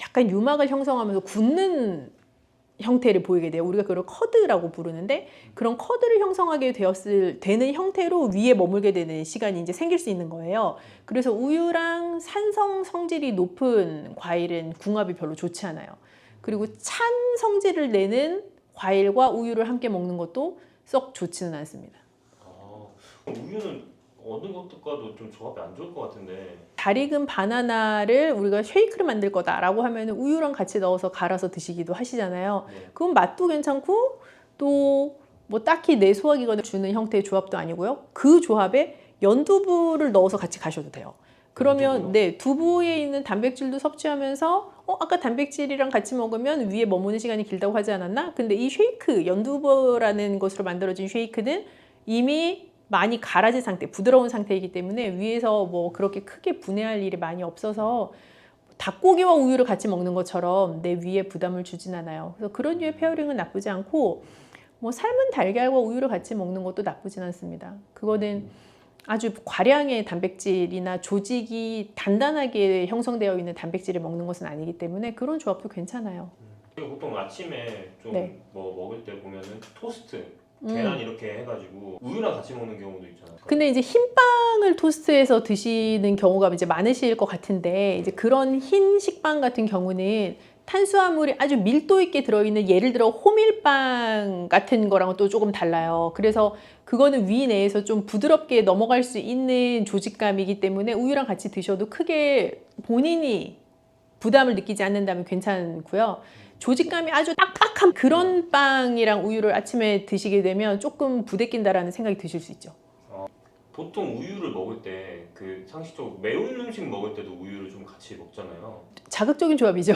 약간 유막을 형성하면서 굳는 형태를 보이게 돼요. 우리가 그걸 커드라고 부르는데 그런 커드를 형성하게 되는 형태로 위에 머물게 되는 시간이 이제 생길 수 있는 거예요. 그래서 우유랑 산성 성질이 높은 과일은 궁합이 별로 좋지 않아요. 그리고 찬 성질을 내는 과일과 우유를 함께 먹는 것도 썩 좋지는 않습니다. 우유는 어느 것과도 좀 조합이 안 좋을 것 같은데. 잘 익은 바나나를 우리가 쉐이크를 만들 거다라고 하면 우유랑 같이 넣어서 갈아서 드시기도 하시잖아요. 네. 그건 맛도 괜찮고 또 뭐 딱히 내 소화기관을 주는 형태의 조합도 아니고요. 그 조합에 연두부를 넣어서 같이 가셔도 돼요. 그러면 연두부요? 네, 두부에 있는 단백질도 섭취하면서 아까 단백질이랑 같이 먹으면 위에 머무는 시간이 길다고 하지 않았나? 근데 이 쉐이크, 연두부라는 것으로 만들어진 쉐이크는 이미 많이 갈아진 상태, 부드러운 상태이기 때문에 위에서 뭐 그렇게 크게 분해할 일이 많이 없어서 닭고기와 우유를 같이 먹는 것처럼 내 위에 부담을 주진 않아요. 그래서 그런 류의 페어링은 나쁘지 않고 뭐 삶은 달걀과 우유를 같이 먹는 것도 나쁘진 않습니다. 그거는 아주 과량의 단백질이나 조직이 단단하게 형성되어 있는 단백질을 먹는 것은 아니기 때문에 그런 조합도 괜찮아요. 그리고 보통 아침에 좀 네. 뭐 먹을 때 보면은 토스트, 계란 이렇게 해가지고 우유랑 같이 먹는 경우도 있잖아요. 근데 이제 흰빵을 토스트해서 드시는 경우가 이제 많으실 것 같은데 이제 그런 흰 식빵 같은 경우는 탄수화물이 아주 밀도 있게 들어있는 예를 들어 호밀빵 같은 거랑은 또 조금 달라요. 그래서 그거는 위 내에서 좀 부드럽게 넘어갈 수 있는 조직감이기 때문에 우유랑 같이 드셔도 크게 본인이 부담을 느끼지 않는다면 괜찮고요. 조직감이 아주 빡빡한 그런 빵이랑 우유를 아침에 드시게 되면 조금 부대낀다라는 생각이 드실 수 있죠. 보통 우유를 먹을 때 그 상식적으로 매운 음식 먹을 때도 우유를 좀 같이 먹잖아요. 자극적인 조합이죠.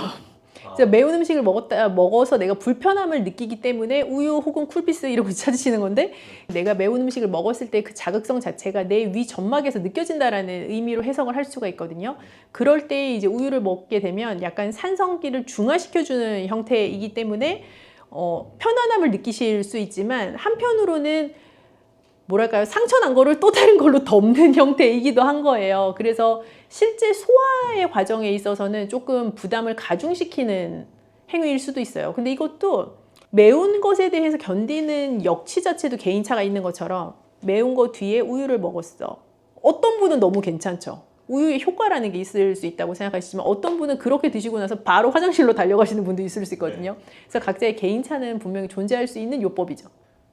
그래서 매운 음식을 먹어서 내가 불편함을 느끼기 때문에 우유 혹은 쿨피스 이런 거 찾으시는 건데 내가 매운 음식을 먹었을 때 그 자극성 자체가 내 위 점막에서 느껴진다라는 의미로 해석을 할 수가 있거든요. 그럴 때 이제 우유를 먹게 되면 약간 산성기를 중화시켜주는 형태이기 때문에 편안함을 느끼실 수 있지만 한편으로는 뭐랄까요, 상처 난 거를 또 다른 걸로 덮는 형태이기도 한 거예요. 그래서 실제 소화의 과정에 있어서는 조금 부담을 가중시키는 행위일 수도 있어요. 근데 이것도 매운 것에 대해서 견디는 역치 자체도 개인차가 있는 것처럼 매운 거 뒤에 우유를 먹었어. 어떤 분은 너무 괜찮죠. 우유의 효과라는 게 있을 수 있다고 생각하시지만 어떤 분은 그렇게 드시고 나서 바로 화장실로 달려가시는 분도 있을 수 있거든요. 그래서 각자의 개인차는 분명히 존재할 수 있는 요법이죠.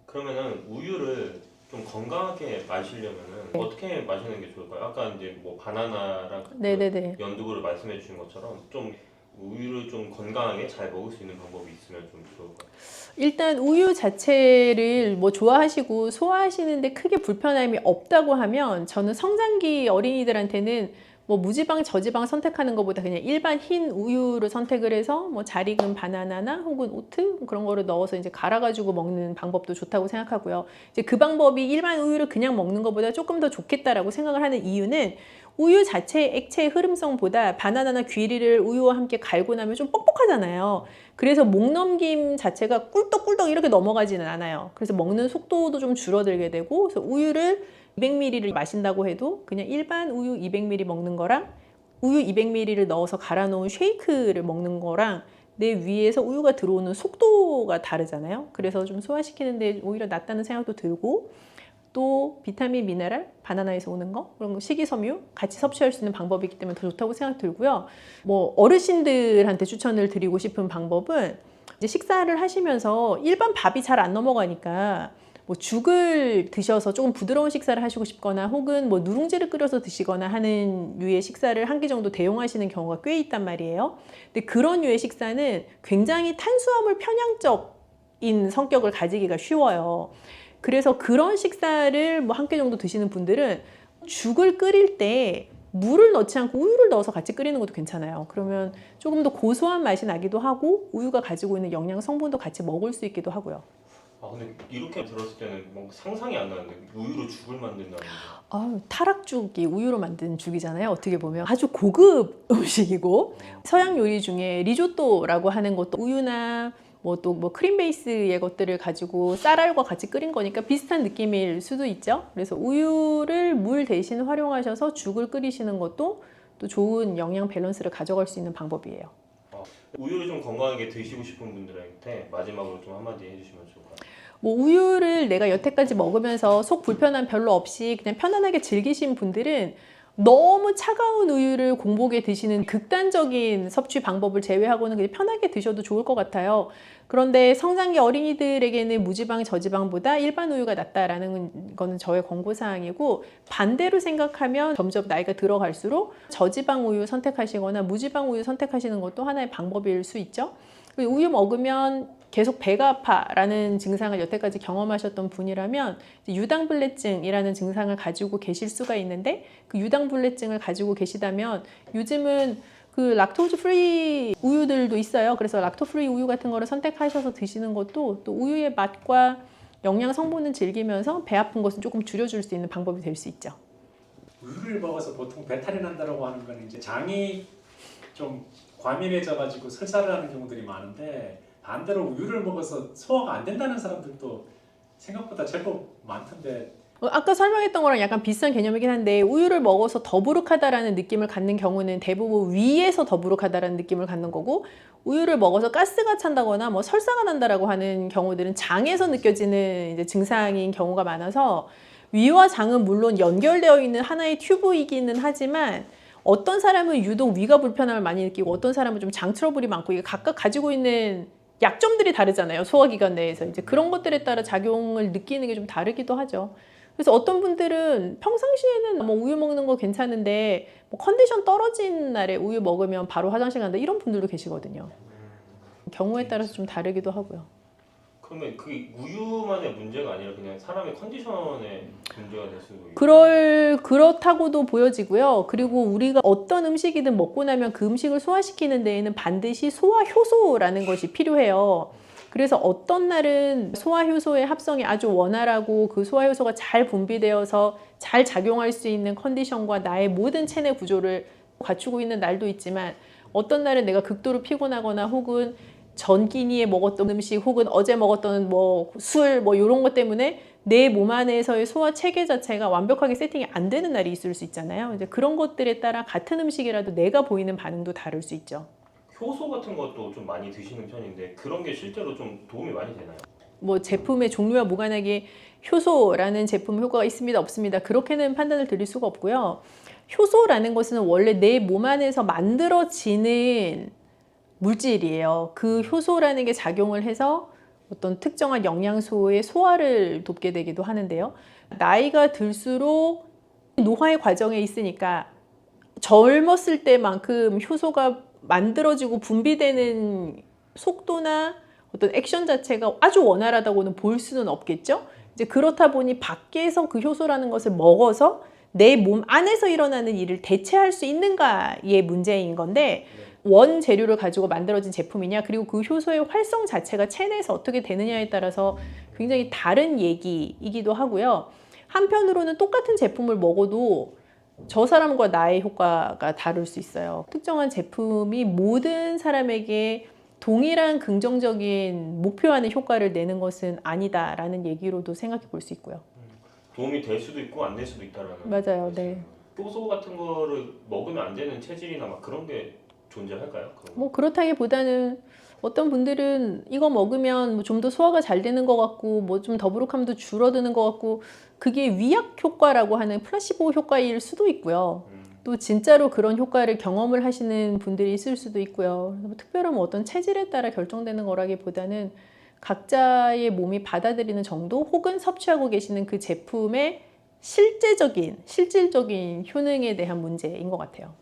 그러면은 우유를 좀 건강하게 마시려면은 어떻게 마시는 게 좋을까요? 아까 이제 뭐 바나나랑 네네네. 연두부를 말씀해 주신 것처럼 좀 우유를 좀 건강하게 잘 먹을 수 있는 방법이 있으면 좀 좋을까요? 일단 우유 자체를 뭐 좋아하시고 소화하시는데 크게 불편함이 없다고 하면 저는 성장기 어린이들한테는 뭐 무지방, 저지방 선택하는 것보다 그냥 일반 흰 우유를 선택을 해서 뭐 잘 익은 바나나나 혹은 오트 그런 거를 넣어서 이제 갈아가지고 먹는 방법도 좋다고 생각하고요. 이제 그 방법이 일반 우유를 그냥 먹는 것보다 조금 더 좋겠다라고 생각을 하는 이유는 우유 자체의 액체의 흐름성보다 바나나나 귀리를 우유와 함께 갈고 나면 좀 뻑뻑하잖아요. 그래서 목 넘김 자체가 꿀떡꿀떡 이렇게 넘어가지는 않아요. 그래서 먹는 속도도 좀 줄어들게 되고 그래서 우유를 200ml를 마신다고 해도 그냥 일반 우유 200ml 먹는 거랑 우유 200ml를 넣어서 갈아 놓은 쉐이크를 먹는 거랑 내 위에서 우유가 들어오는 속도가 다르잖아요. 그래서 좀 소화시키는데 오히려 낫다는 생각도 들고 또 비타민, 미네랄, 바나나에서 오는 거 그런 거 식이섬유 같이 섭취할 수 있는 방법이기 때문에 더 좋다고 생각 들고요. 뭐 어르신들한테 추천을 드리고 싶은 방법은 이제 식사를 하시면서 일반 밥이 잘 안 넘어가니까 뭐 죽을 드셔서 조금 부드러운 식사를 하시고 싶거나 혹은 뭐 누룽지를 끓여서 드시거나 하는 류의 식사를 한 끼 정도 대용하시는 경우가 꽤 있단 말이에요. 근데 그런 류의 식사는 굉장히 탄수화물 편향적인 성격을 가지기가 쉬워요. 그래서 그런 식사를 뭐 한 끼 정도 드시는 분들은 죽을 끓일 때 물을 넣지 않고 우유를 넣어서 같이 끓이는 것도 괜찮아요. 그러면 조금 더 고소한 맛이 나기도 하고 우유가 가지고 있는 영양 성분도 같이 먹을 수 있기도 하고요. 아 근데 이렇게 들었을 때는 뭔가 상상이 안 나는데 우유로 죽을 만든다는 게 타락죽이 우유로 만든 죽이잖아요. 어떻게 보면 아주 고급 음식이고 서양 요리 중에 리조또라고 하는 것도 우유나 뭐 또 뭐 크림 베이스의 것들을 가지고 쌀알과 같이 끓인 거니까 비슷한 느낌일 수도 있죠. 그래서 우유를 물 대신 활용하셔서 죽을 끓이시는 것도 또 좋은 영양 밸런스를 가져갈 수 있는 방법이에요. 우유를 좀 건강하게 드시고 싶은 분들한테 마지막으로 좀 한마디 해주시면 좋을까요? 뭐 우유를 내가 여태까지 먹으면서 속 불편함 별로 없이 그냥 편안하게 즐기신 분들은 너무 차가운 우유를 공복에 드시는 극단적인 섭취 방법을 제외하고는 그냥 편하게 드셔도 좋을 것 같아요. 그런데 성장기 어린이들에게는 무지방, 저지방보다 일반 우유가 낫다라는 거는 저의 권고사항이고 반대로 생각하면 점점 나이가 들어갈수록 저지방 우유 선택하시거나 무지방 우유 선택하시는 것도 하나의 방법일 수 있죠. 우유 먹으면 계속 배가 아파라는 증상을 여태까지 경험하셨던 분이라면 유당불내증이라는 증상을 가지고 계실 수가 있는데 그 유당불내증을 가지고 계시다면 요즘은 그 락토즈 프리 우유들도 있어요. 그래서 락토 프리 우유 같은 거를 선택하셔서 드시는 것도 또 우유의 맛과 영양 성분을 즐기면서 배 아픈 것은 조금 줄여줄 수 있는 방법이 될 수 있죠. 우유를 먹어서 보통 배탈이 난다라고 하는 건 이제 장이 좀 과민해져 가지고 설사를 하는 경우들이 많은데 반대로 우유를 먹어서 소화가 안 된다는 사람들도 생각보다 제법 많던데 아까 설명했던 거랑 약간 비슷한 개념이긴 한데 우유를 먹어서 더부룩하다라는 느낌을 갖는 경우는 대부분 위에서 더부룩하다라는 느낌을 갖는 거고 우유를 먹어서 가스가 찬다거나 뭐 설사가 난다라고 하는 경우들은 장에서 느껴지는 이제 증상인 경우가 많아서 위와 장은 물론 연결되어 있는 하나의 튜브이기는 하지만 어떤 사람은 유독 위가 불편함을 많이 느끼고 어떤 사람은 좀 장 트러블이 많고 이게 각각 가지고 있는 약점들이 다르잖아요. 소화기관 내에서 이제 그런 것들에 따라 작용을 느끼는 게 좀 다르기도 하죠. 그래서 어떤 분들은 평상시에는 뭐 우유 먹는 거 괜찮은데 뭐 컨디션 떨어진 날에 우유 먹으면 바로 화장실 간다 이런 분들도 계시거든요. 경우에 따라서 좀 다르기도 하고요. 그러면 그게 우유만의 문제가 아니라 그냥 사람의 컨디션의 문제가 될 수도 있고. 그렇다고도 보여지고요. 그리고 우리가 어떤 음식이든 먹고 나면 그 음식을 소화시키는 데에는 반드시 소화 효소라는 것이 필요해요. 그래서 어떤 날은 소화 효소의 합성이 아주 원활하고 그 소화 효소가 잘 분비되어서 잘 작용할 수 있는 컨디션과 나의 모든 체내 구조를 갖추고 있는 날도 있지만 어떤 날은 내가 극도로 피곤하거나 혹은 전기니에 먹었던 음식 혹은 어제 먹었던 뭐 술 뭐 이런 것 때문에 내 몸 안에서의 소화 체계 자체가 완벽하게 세팅이 안 되는 날이 있을 수 있잖아요. 이제 그런 것들에 따라 같은 음식이라도 내가 보이는 반응도 다를 수 있죠. 효소 같은 것도 좀 많이 드시는 편인데 그런 게 실제로 좀 도움이 많이 되나요? 뭐 제품의 종류와 무관하게 효소라는 제품 효과가 있습니다 없습니다 그렇게는 판단을 드릴 수가 없고요. 효소라는 것은 원래 내 몸 안에서 만들어지는 물질이에요. 그 효소라는 게 작용을 해서 어떤 특정한 영양소의 소화를 돕게 되기도 하는데요. 나이가 들수록 노화의 과정에 있으니까 젊었을 때만큼 효소가 만들어지고 분비되는 속도나 어떤 액션 자체가 아주 원활하다고는 볼 수는 없겠죠. 이제 그렇다 보니 밖에서 그 효소라는 것을 먹어서 내 몸 안에서 일어나는 일을 대체할 수 있는가의 문제인 건데 원 재료를 가지고 만들어진 제품이냐 그리고 그 효소의 활성 자체가 체내에서 어떻게 되느냐에 따라서 굉장히 다른 얘기이기도 하고요. 한편으로는 똑같은 제품을 먹어도 저 사람과 나의 효과가 다를 수 있어요. 특정한 제품이 모든 사람에게 동일한 긍정적인 목표하는 효과를 내는 것은 아니다라는 얘기로도 생각해 볼 수 있고요. 도움이 될 수도 있고 안 될 수도 있다라는. 맞아요. 네. 효소 같은 거를 먹으면 안 되는 체질이나 막 그런 게 존재할까요? 그런 거? 뭐 그렇다기보다는 어떤 분들은 이거 먹으면 좀 더 소화가 잘 되는 것 같고 뭐 좀 더부룩함도 줄어드는 것 같고 그게 위약 효과라고 하는 플라시보 효과일 수도 있고요. 또 진짜로 그런 효과를 경험을 하시는 분들이 있을 수도 있고요. 뭐 특별한 뭐 어떤 체질에 따라 결정되는 거라기보다는 각자의 몸이 받아들이는 정도 혹은 섭취하고 계시는 그 제품의 실질적인 효능에 대한 문제인 것 같아요.